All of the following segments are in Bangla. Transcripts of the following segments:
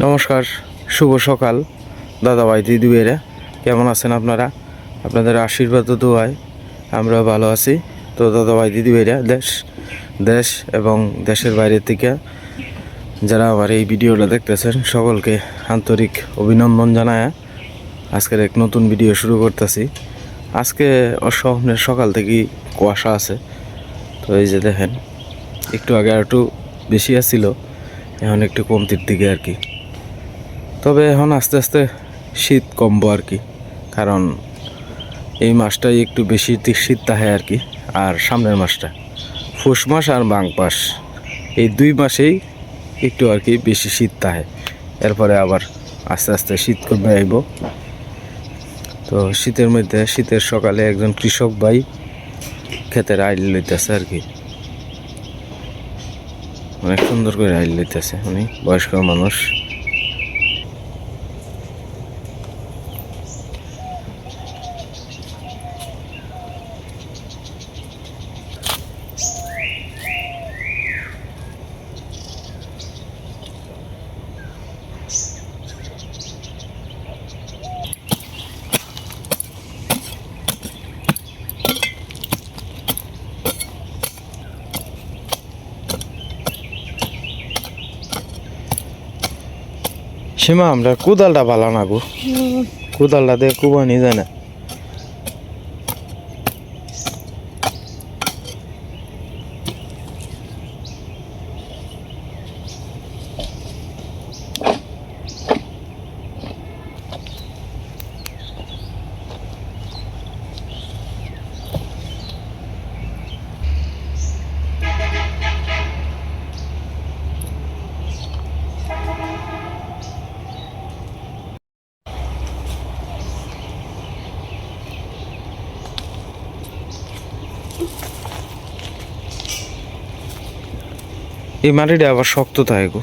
নমস্কার, শুভ সকাল দাদা ভাই দিদি ভাইরা, কেমন আছেন আপনারা? আপনাদের আশীর্বাদ ও দোয়ায় আমরা ভালো আছি। তো দাদা ভাই দিদি ভাইরা, দেশ এবং দেশের বাইরে থেকে যারা আমার এই ভিডিওটা দেখতেছেন সকলকে আন্তরিক অভিনন্দন জানায় আজকের এক নতুন ভিডিও শুরু করতেছি। আজকে অসহনের সকাল থেকেই কুয়াশা আছে। তো এই যে দেখেন, একটু আগে আর একটু বেশি আসছিল, এখন একটু কমতির দিকে আর কি। তবে এখন আস্তে আস্তে শীত কমবো আর কি, কারণ এই মাসটাই একটু বেশি শীত থাকে আর কি। আর সামনের মাসটা পৌষ মাস আর মাঘ মাস, এই দুই মাসেই একটু আর কি বেশি শীত থাকে। এরপরে আবার আস্তে আস্তে শীত কমে আইব। তো শীতের মধ্যে শীতের সকালে একজন কৃষক ভাই ক্ষেতের আইল লইতেছে আর কি, অনেক সুন্দর করে আইল লইতেছে। উনি বয়স্ক মানুষ। সীমা, আমরা কোদালটা ভালো না গো, কোদালটা দিয়ে কুবানি যায় না। এই মাটিটা আবার শক্ত থাকে গো।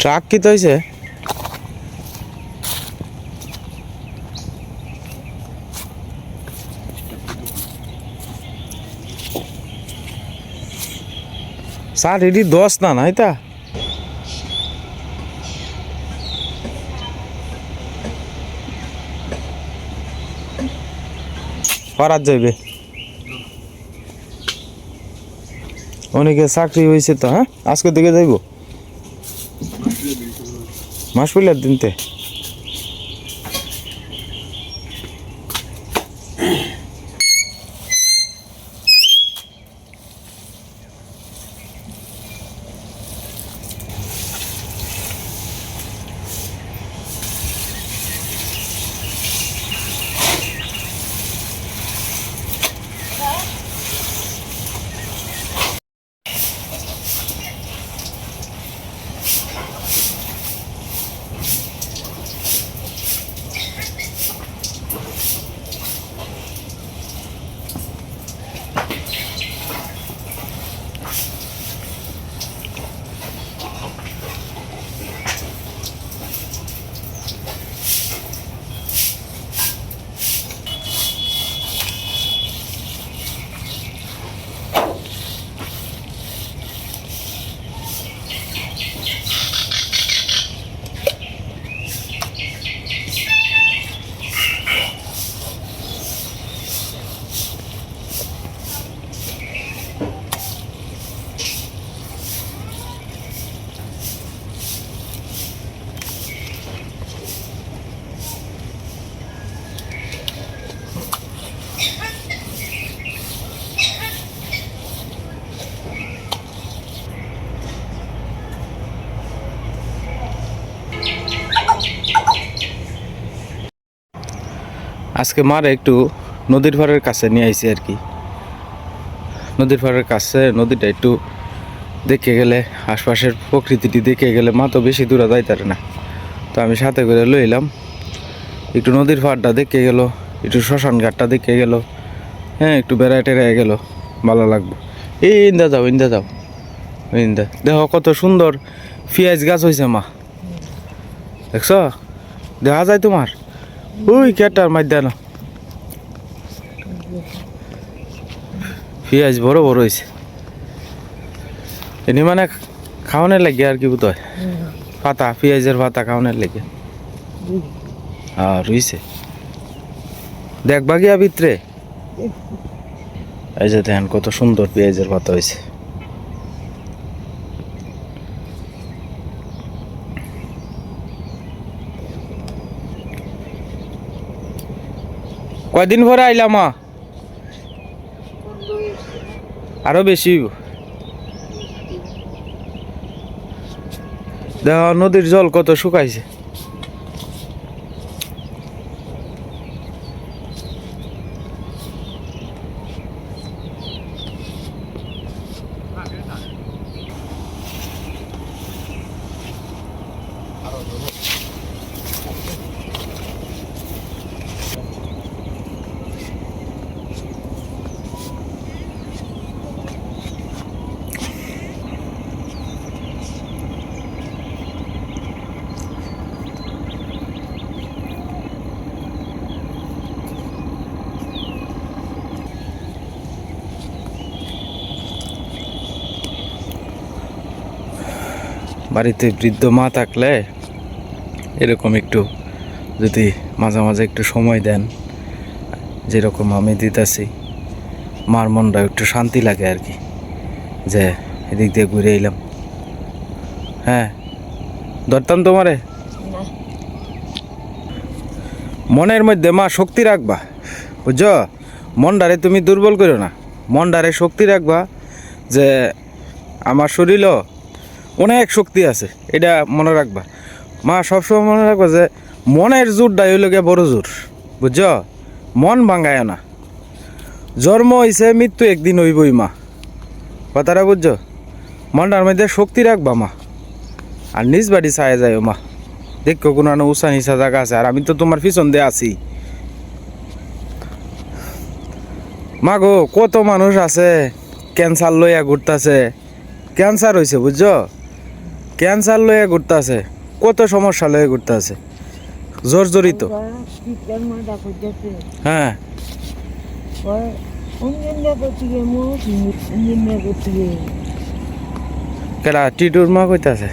ট্রাক কি হয়েছে? স্যার এটি 10 না নাই তা করার যাইবে। অনেকে চাকরি হয়েছে তো। হ্যাঁ, আজকে দিকে যাইব মাস পইলার দিনতে। আজকে মারে একটু নদীর পাড়ের কাছে নিয়ে আইছি আর কি। নদীর পাড়ের কাছে নদীটা একটু দেখে গেলে, আশপাশের প্রকৃতিটি দেখে গেলে মা তো বেশি দূরে যাইতারে না। তো আমি সাথে করে লইলাম, একটু নদীর পাড়টা দেখে গেল, একটু শ্মশান ঘাটটা দেখে গেল, হ্যাঁ একটু বেড়ায় টেড়ায় গেল, ভালো লাগবে। এই ইন্দা যাও, ইন্দা যাও, ইন্দা দেখো কত সুন্দর পেঁয়াজ গাছ হয়েছে মা, দেখছ? দেখা যায় তোমার ওই কেটার মাধ্যে না পেঁয়াজ বড় বড় হয়েছে। এনে মানে খাওয়ানোর লাগে আর কি বোধ পাতা, পেঁয়াজের পাতা খাওয়ানোর লাগে। রুইছে দেখবা গিয়া ভিতরে, এই যে দেখেন কত সুন্দর পেঁয়াজের পাতা হয়েছে। কয়দিন পরে আইলাম? আরো বেশি। দেখ নদীর জল কত শুকাইছে। বাড়িতে বৃদ্ধ মা থাকলে এরকম একটু যদি মাঝে মাঝে একটু সময় দেন, যেরকম আমি দিতেছি, মার মনটা একটু শান্তি লাগে আর কি, যে এদিক দিয়ে ঘুরে এলাম। হ্যাঁ ধরতাম তোমারে। মনের মধ্যে মা শক্তি রাখবা, বুঝছো? মনটারে তুমি দুর্বল করো না, মনটারে শক্তি রাখবা যে আমার শরীরও অনেক শক্তি আছে, এটা মনে রাখবা। মা সবসময় মনে রাখবা যে মনের জোরটাই হইল গিয়ে বড় জোর, বুঝছো? মন ভাঙায় না। জন্ম হইছে, মৃত্যু একদিন হইবই মা, কথাটা বুঝছো? মনটার মধ্যে শক্তি রাখবা মা, আর নিজ বাড়ি চায় যায় মা, দেখো কোনো উঁচা নিচা জায়গা আছে, আর আমি তো তোমার পিছন দিয়ে আছি মা গো। কত মানুষ আছে ক্যান্সার লইয়া ঘুরতেছে, ক্যান্সার হয়েছে বুঝছো, ক্যান্সার লইয়া ঘুরতেছে, কত সমস্যা লইয়া ঘুরতেছে, জর্জরিত। হ্যাঁ কেডা টিটুর মা কইতাছে?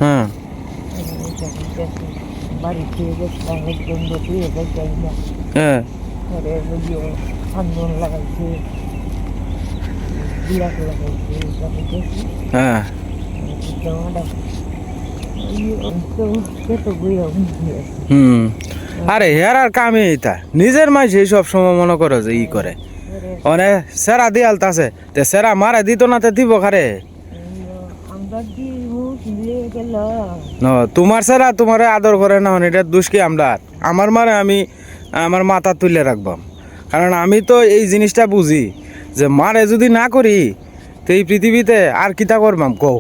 হ্যাঁ হ্যাঁ হ্যাঁ আরে হের আর কামে এটা নিজের মাঝে সেই সব সময় মনে করো যে ই করে অনে সেরা দিয়াল তাছে তে সেরা মারা দিত না তে দিব খারে তোমার সেরা তোমারে আদর করে না, এটা দোষ কি আমরা? আমার মারে আমি আমার মাথা তুলে রাখবাম, কারণ আমি তো এই জিনিসটা বুঝি যে মারে যদি না করি তো এই পৃথিবীতে আর কিতা করবাম কও?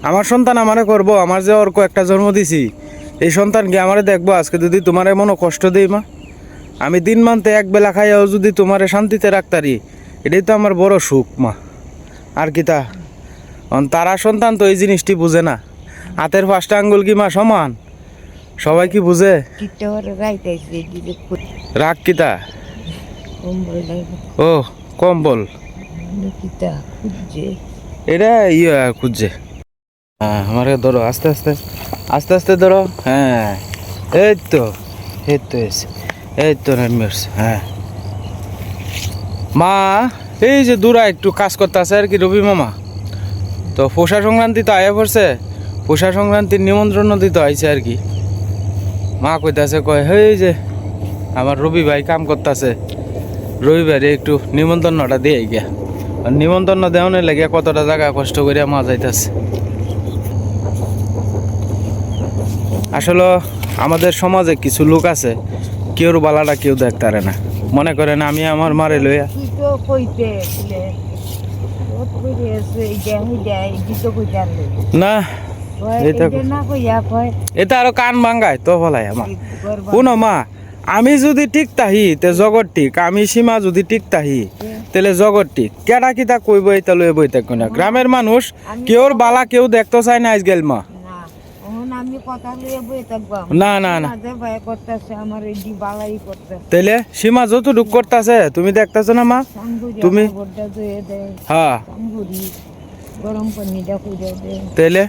আমার সন্তান আমারে করবো, আমার যে অর্ক একটা জন্ম দিছি এই সন্তানকে আমারে দেখবো। আজকে যদি তোমার এমনও কষ্ট দিই মা, আমি দিন মানতে এক বেলা খাইয়াও যদি তোমারে শান্তিতে রাখতারি, এটাই তো আমার বড় সুখ মা। আর কিতা? তারা সন্তান তো এই জিনিসটি বুঝে না, হাতের 5টা আঙ্গুল কি মা সমান? সবাই কি বুঝে? রাগ কিতা? ও কম্বল এটা ইয়ে খুঁজছে। হ্যাঁ আমারে ধরো, আস্তে আস্তে আস্তে আস্তে ধরো। হ্যাঁ এই তো এই তো এই তো নেমেছে। হ্যাঁ মা এই যে দূরা একটু কাজ করতে আছে আর কি রবি মামা, তো পোষা সংক্রান্তি তো আয়া পড়ছে, পোষা সংক্রান্তির নিমন্ত্রণ দিতে আইছে আর কি। মা কইতাছে কয় এই যে আমার রবি ভাই কাম করতেছে, রবিবারে একটু নিমন্ত্রণটা দিয়ে গিয়া, আর নিমন্ত্রণ দেওয়ানোর লাগে কতটা জায়গা কষ্ট করিয়া মা যাইতাছে। আসলে আমাদের সমাজে কিছু লোক আছে কেউর বালাটা কেউ দেখতে পারে না, মনে করেন আমি আমার মারে লইয়া তুই তো কইতে বলে বহুত কইতে আছে এই দেয় দিত কইতে আনলে না। এটা না কইয়া কয় এটা আরো কান ভাঙ্গায় তো ফলাই আমার। করবা শুনো মা, আমি যদি ঠিক তাহি তে জগৎ ঠিক, আমি সীমা যদি ঠিক তাহি তাহলে জগৎ ঠিক। কেডা কিতা কইব এটা লয়ে বই থাকো না। গ্রামের মানুষ কেউর বালা কেউ দেখতে চায় না আজকাল মা। না ওহন আমি কথা লইয়া বই থাকবাম না না না, মাঝে ভয় করতেছে আমার এই দি বালাই করতেছে তাইলে সীমা যতটুক করতেছে তুমি দেখতেছো না মা। সাঙ্গুরি তুমি বড়টা ধুয়ে দেয় হ্যাঁ, সাঙ্গুরি গরম পানিটা কইরা দেয় তাইলে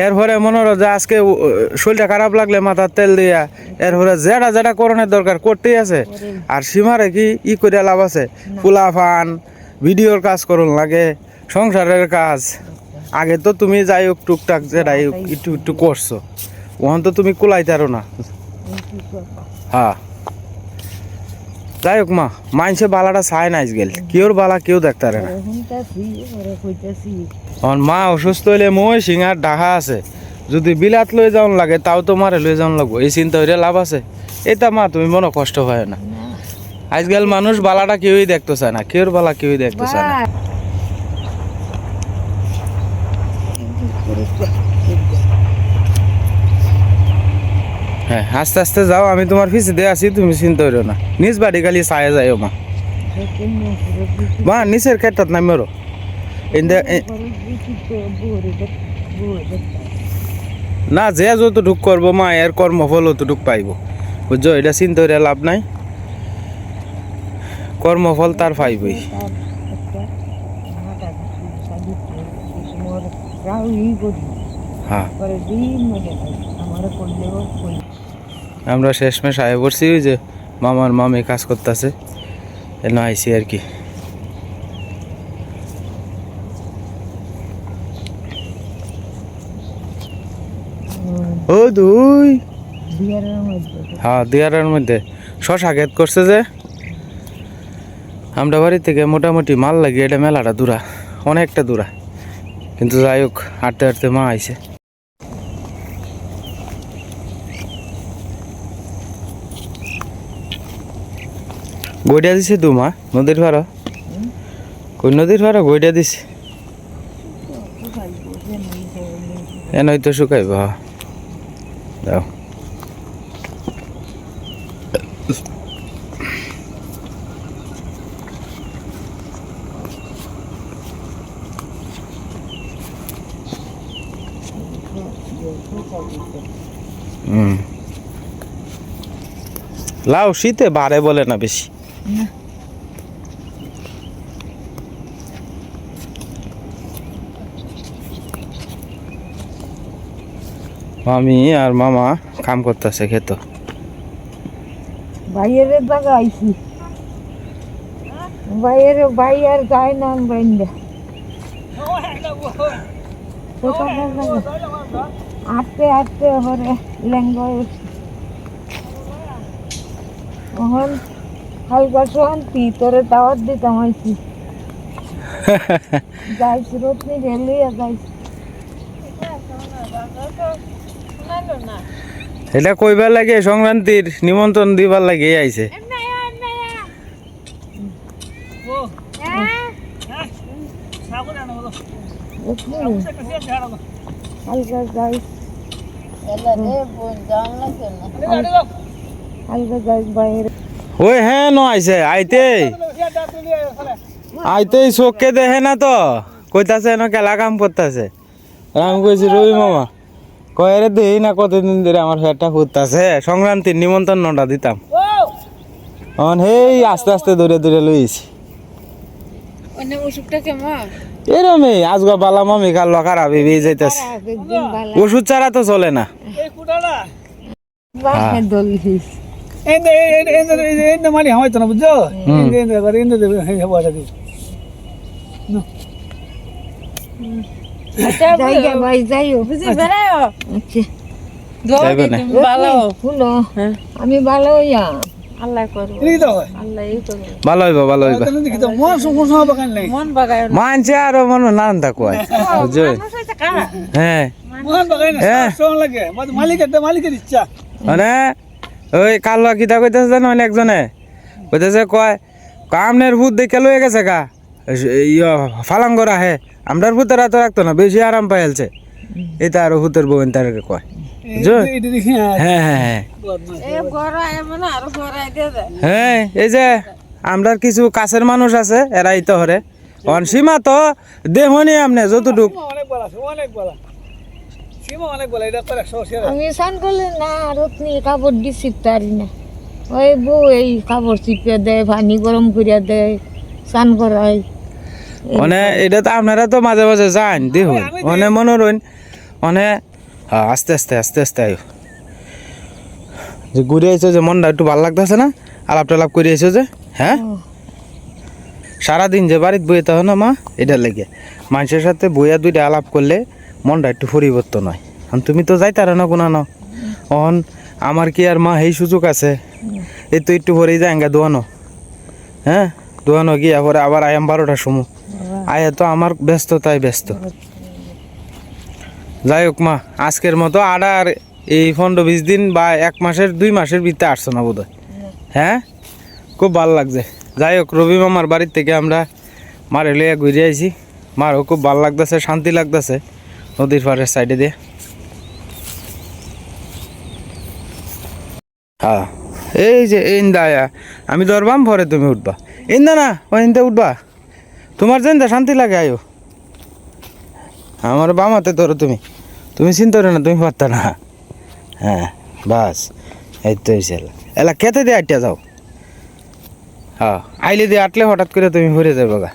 এরপরে মনে হলো যে আজকে শরীরটা খারাপ লাগলে মাথার তেল দিয়া এরপরে যেটা যেটা করণের দরকার করতেই আছে। আর সীমারে কি ই করে লাভ আছে? পোলা ফান ভিডিওর কাজ করুন লাগে, সংসারের কাজ। আগে তো তুমি যাই হোক টুকটাক যেটাই হোক একটু একটু করছো, ওখান তো তুমি কুলাইতারো না। কি করবা হ্যাঁ, যাই হোক মা, মাইনসে বালাটা চায় না আজকাল, কেউর বালা কেউ দেখতে পারে না। শুনতাছি ওরে কইতাছি আমার মা অসুস্থ হইলে মই সিঙ্গার ডাহা আছে, যদি বিলাত লই যাওন লাগে তাও তোমারে লই যাওন লাগবো, এই চিন্তা হইলে লাভ আছে? এটা মা তুমি মনে কষ্ট হয় না। আজকাল মানুষ বালাটা কেউই দেখতে চায় না, কেউর বালা কেউই দেখতে চায় না। হ্যাঁ, আস্তে আস্তে যাও, আমি তোমার পিছে দিয়ে আছি, তুমি চিন্তা করিও না। নিজ বাড়ি খালি চায় যাইও মা। মা নিচের ক্ষেত্রত নামিও না, যে যতটুক করবো মা এর কর্মফল অতটুক পাইব, বুঝছো? এটা চিন্তা করে লাভ নাই, কর্মফল তার পাইবই। হ্যাঁ, আমরা শেষমেশ আয় পড়ছি, ওই যে মামার মামি কাজ করতেছে, এনে আইসি আর কি। ও দুই, হ্যাঁ দিয়ারের মধ্যে শশা ক্ষেত করছে যে, আমরা বাড়ি থেকে মোটামুটি মাল লাগিয়ে এটা মেলাটা দূরা, অনেকটা দূরা, কিন্তু যাই হোক হাঁটতে হাঁটতে মা আইছে। গইডা দিছে তো মা নদীর ভাড়া, কই নদীর ভাড়া গইডা দিছে, এন হয়তো শুকাইব। হ্যাঁ দাও, লাউ শীতে বাড়ে বলে না বেশি। মামি আর মামা কাম করতেছে খেত। বাইয়ের বাগা আইছি বাইয়ের বাই আর যায় না বাইন্দা আটতে আটতে হরে লেঙ্গা ওহন হালকা শান্তি তোরে দাওয়াত দিতাম আইছি যাইছ রোটনি রেলিয়া যাইছ এটা কইবার লাগে সংক্রান্তির নিমন্ত্রণ দিবার লাগে আইছে। হালকা যাইছ হালকা যাইছ বাইরে ওই হ্যাঁ ন আইছে আইতে আইতে চোখকে দেখে না তো কইতাছে না কেলা কাম করতেছে। আমি কইছি রবি মামা কয় রে দেই না, কতদিন ধরে আমার পেটটা ফুটতাছে, সংক্রান্তির নিমন্ত্রণটা দিতাম। এখন হেই আস্তে আস্তে দৌড়ে দৌড়ে লইছি। ওষুধটা কেমন এরমই আজগা বালা মামি কাল খারাপ ভেবে যাইতাছে, ওষুধ ছাড়া তো চলে না। মানে হয়তো না বুঝছো, আমি ভালো হইয়া ভালো হইব ভালো হইব মানছে আরো মনে নান থাকো বুঝছো। হ্যাঁ মহান বাগাই না হ্যাঁ। শোন লাগে মালিকের ইচ্ছা মানে ওই কালো কিতা কইতেছে জানো একজনে কইতেছে কয় কামনের ভূত দেখে লয়ে গেছে গা ফালাঙ্গর আহে আমরার ভূতের এত রাখতো না বেশি আরাম পাইলছে এটা আরো ভূতের বউন তারকে কয় বুঝছো? এটা দেখি হ্যাঁ হ্যাঁ হ্যাঁ এ গড়ায় মানে আরো গড়ায় দিয়ে দেয় হ্যাঁ এই যে আমরার কিছু কাছের মানুষ আছে এরাই তো হরে অনসীমা তো দেহনি আমনে যতটুক অনেক বলা সীমা অনেক বলা এটা করে 100 আমি স্নান করলে না রোদ নিয়ে কাপড় দিয়ে চিপতে পারি না ওই বউ এই কাপড় চিপে দেয় পানি গরম করে দেয় স্নান করায় মানে এটা তো আপনারা তো মাঝে মাঝে যান দেখুন মানে মনে রইন মানে আস্তে আস্তে আস্তে আস্তে আয়ো যে ঘুরে আইছো যে মনটা একটু ভালো লাগতেছে না আলাপ টালাপ করে আইছো যে হ্যাঁ সারাদিন যে বাড়িতে বইতে হয় না মা এটার লেগে মানুষের সাথে বইয়া দুইটা আলাপ করলে মনটা একটু পরিবর্তন হয় আর তুমি তো যাইতার না কোনো না অন আমার কি আর মা এই সুযোগ আছে এই তো একটু পরেই যায় গা দোয়ানো হ্যাঁ দোয়ানো গিয়া পরে আবার আয়াম 12টার সময় আয়া তো আমার ব্যস্ততায় ব্যস্ত যাই হোক মা আজকের মতো আর এই 15-20 দিন বা 1 মাসের 2 মাসের ভিতরে আসছো না বোধ হ্যাঁ খুব ভালো লাগছে যাই হোক রবি মামার বাড়ির থেকে আমরা মারে লইয়া ঘুরে আইছি মারও খুব ভালো লাগতেছে শান্তি লাগতেছে নদীর পাড়ের সাইডে দিয়ে হ্যাঁ এই যে ইন্দা আমি ধরবাম পরে তুমি উঠবা ইন্দা না ও ইন্দা উঠবা তোমার যেন্দা শান্তি লাগে আয়ো আমার বামাতে ধরো তুমি তুমি চিন্তা করো না তুমি পারতা না হ্যাঁ বাস এই তো এলা খেতে দিয়ে আটটা যাও হ্যাঁ আইলে দিয়ে আটলে হঠাৎ করে তুমি ঘুরে যাবে গা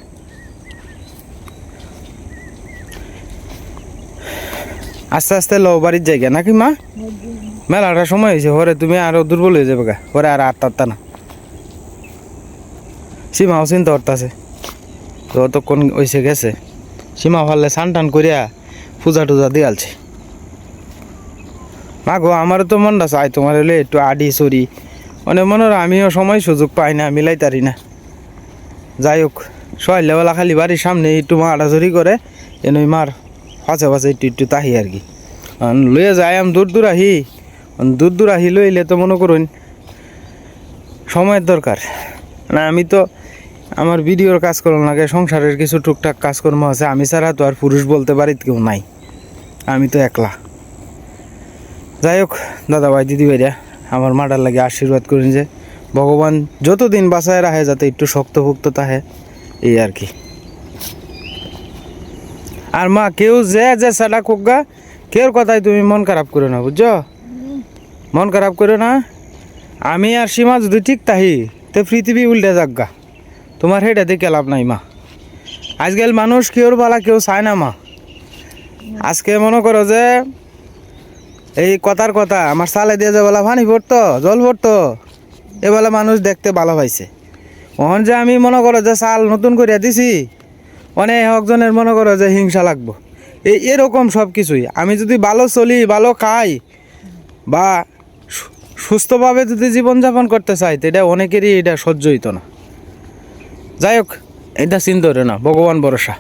আস্তে আস্তে লো বাড়ির জায়গা নাকি মা মেলাটা সময় হয়েছে হরে তুমি আরো দুর্বল হয়ে যাবে গা হরে আর আটটা না সীমাও চিন্তা করতেছে তো অতক্ষণ ওইসে গেছে সীমা ফাললে স্নান টান করিয়া পূজা টুজা দিয়ালছে মা গো আমারও তো মনটা চাই তোমার হলে একটু আডি সরি মানে মনে হয় আমিও সময় সুযোগ পাই না মিলাই তারি না যাই হোক সহাইলেবেলা খালি বাড়ির সামনে একটু মা আড়াচড়ি করে এনেই মার ফাঁচে ফাঁচে একটু একটু তাহি আর কি লইয়া যাই আমি দূর দূর আহি লইলে তো মনে করুন সময়ের দরকার না আমি তো আমার ভিডিওর কাজ করলাম লাগে সংসারের কিছু টুকটাক কাজকর্ম আছে আমি ছাড়া তো আর পুরুষ বলতে পারি কেউ নাই আমি তো একলা যাই হোক দাদা ভাই দিদি ভাইরা আমার মাটার লাগে আশীর্বাদ করেন যে ভগবান যতদিন বাঁচায় রাখে যাতে একটু শক্তভুক্ত থাকে এই আর কি আর মা কেউ যে সাডা কোগা কেউর কথাই তুমি মন খারাপ করো না বুঝছো মন খারাপ করো না আমি আর সীমা যদি ঠিক তাহি তো পৃথিবী উল্টে যাগা তোমার হেটা দেখে লাভ নাই মা আজকাল মানুষ কেউর বালা কেউ চায় না মা আজকে মনে করো যে এই কথার কথা আমার সালে দিয়ে যে বলা পানি পড়তো জল পড়তো এবেলা মানুষ দেখতে ভালো পাইছে ওখান যে আমি মনে করো যে চাল নতুন করিয়া দিছি অনেক একজনের মনে করো যে হিংসা লাগবো এরকম সব কিছুই আমি যদি ভালো চলি ভালো খাই বা সুস্থভাবে যদি জীবনযাপন করতে চাই তো এটা অনেকেরই এটা সহ্য হইতো না যাই হোক এটা চিন্তা করে না ভগবান ভরসা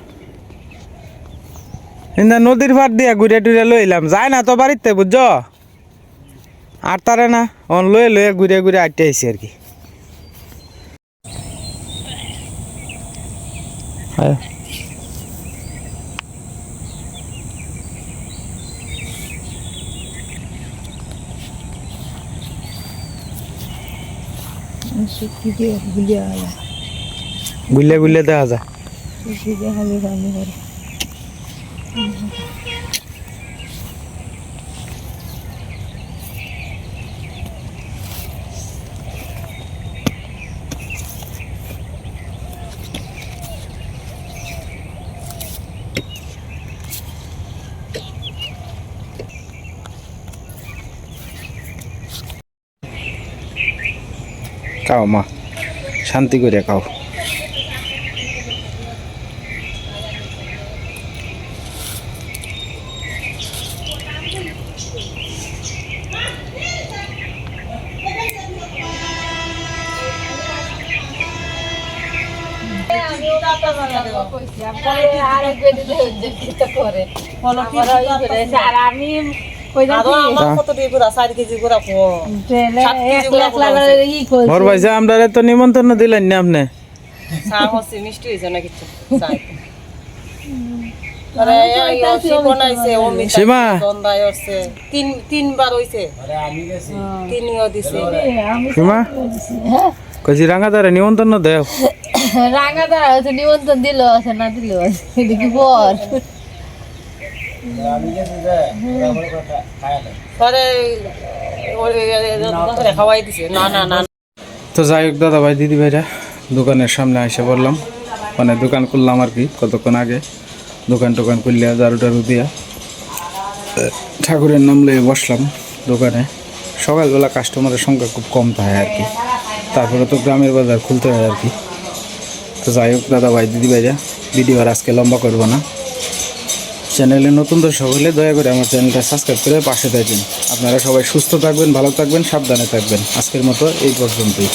কিন্তু নদীর পাড় দিয়া ঘুরে টুরে লইলাম যায় না তো বাড়িতে বুঝছো আর তারে না অন লয়ে ঘুরে ঘুরে আটটে আইসি আর কি গুলিয়া দেখা যায় খাও মা শান্তি করে খাও আর আমি কই আরো আমার কত দিয়ে গুড়া 4 কেজি গুড়া কো মোর ভাই যে আমরা তো নিমন্ত্রণ দিলেন না আপনি চা হচ্ছে মিষ্টি হইছে না কিছু চাই আরে এই ওসি বানাইছে ও মিষ্টি সীমা। গন্ধায় হচ্ছে তিনবার হইছে তিনিও দিছে সীমা কইছি রাঙাদারে নিমন্ত্রণ দেও রাঙা দ্বারা হচ্ছে নিমন্ত্রণ দিল আছে না দিল এটা কি বর পরে ওরে খাওয়াই দিছে না না না তো যাই হোক দাদা ভাই দিদি ভাইরা দোকানের সামনে এসে বললাম মানে দোকান খুললাম আর কি কতক্ষণ আগে দোকান টোকান খুললে দারু টারু দিয়া ঠাকুরের নাম লয়ে বসলাম দোকানে। সকালবেলা কাস্টমারের সংখ্যা খুব কম থাকে আর কি, তারপরে তো গ্রামের বাজার খুলতে হয় আর কি। তো যাই হোক দাদা ভাই দিদি ভাইরা ভিডিও আর আজকে লম্বা করবো না। চ্যানেলে নতুন দর্শক হলে দয়া করে আমার চ্যানেলটা সাবস্ক্রাইব করে পাশে থাকবেন। আপনারা সবাই সুস্থ থাকবেন, ভালো থাকবেন, সাবধানে থাকবেন। আজকের মতো এই পর্যন্তই।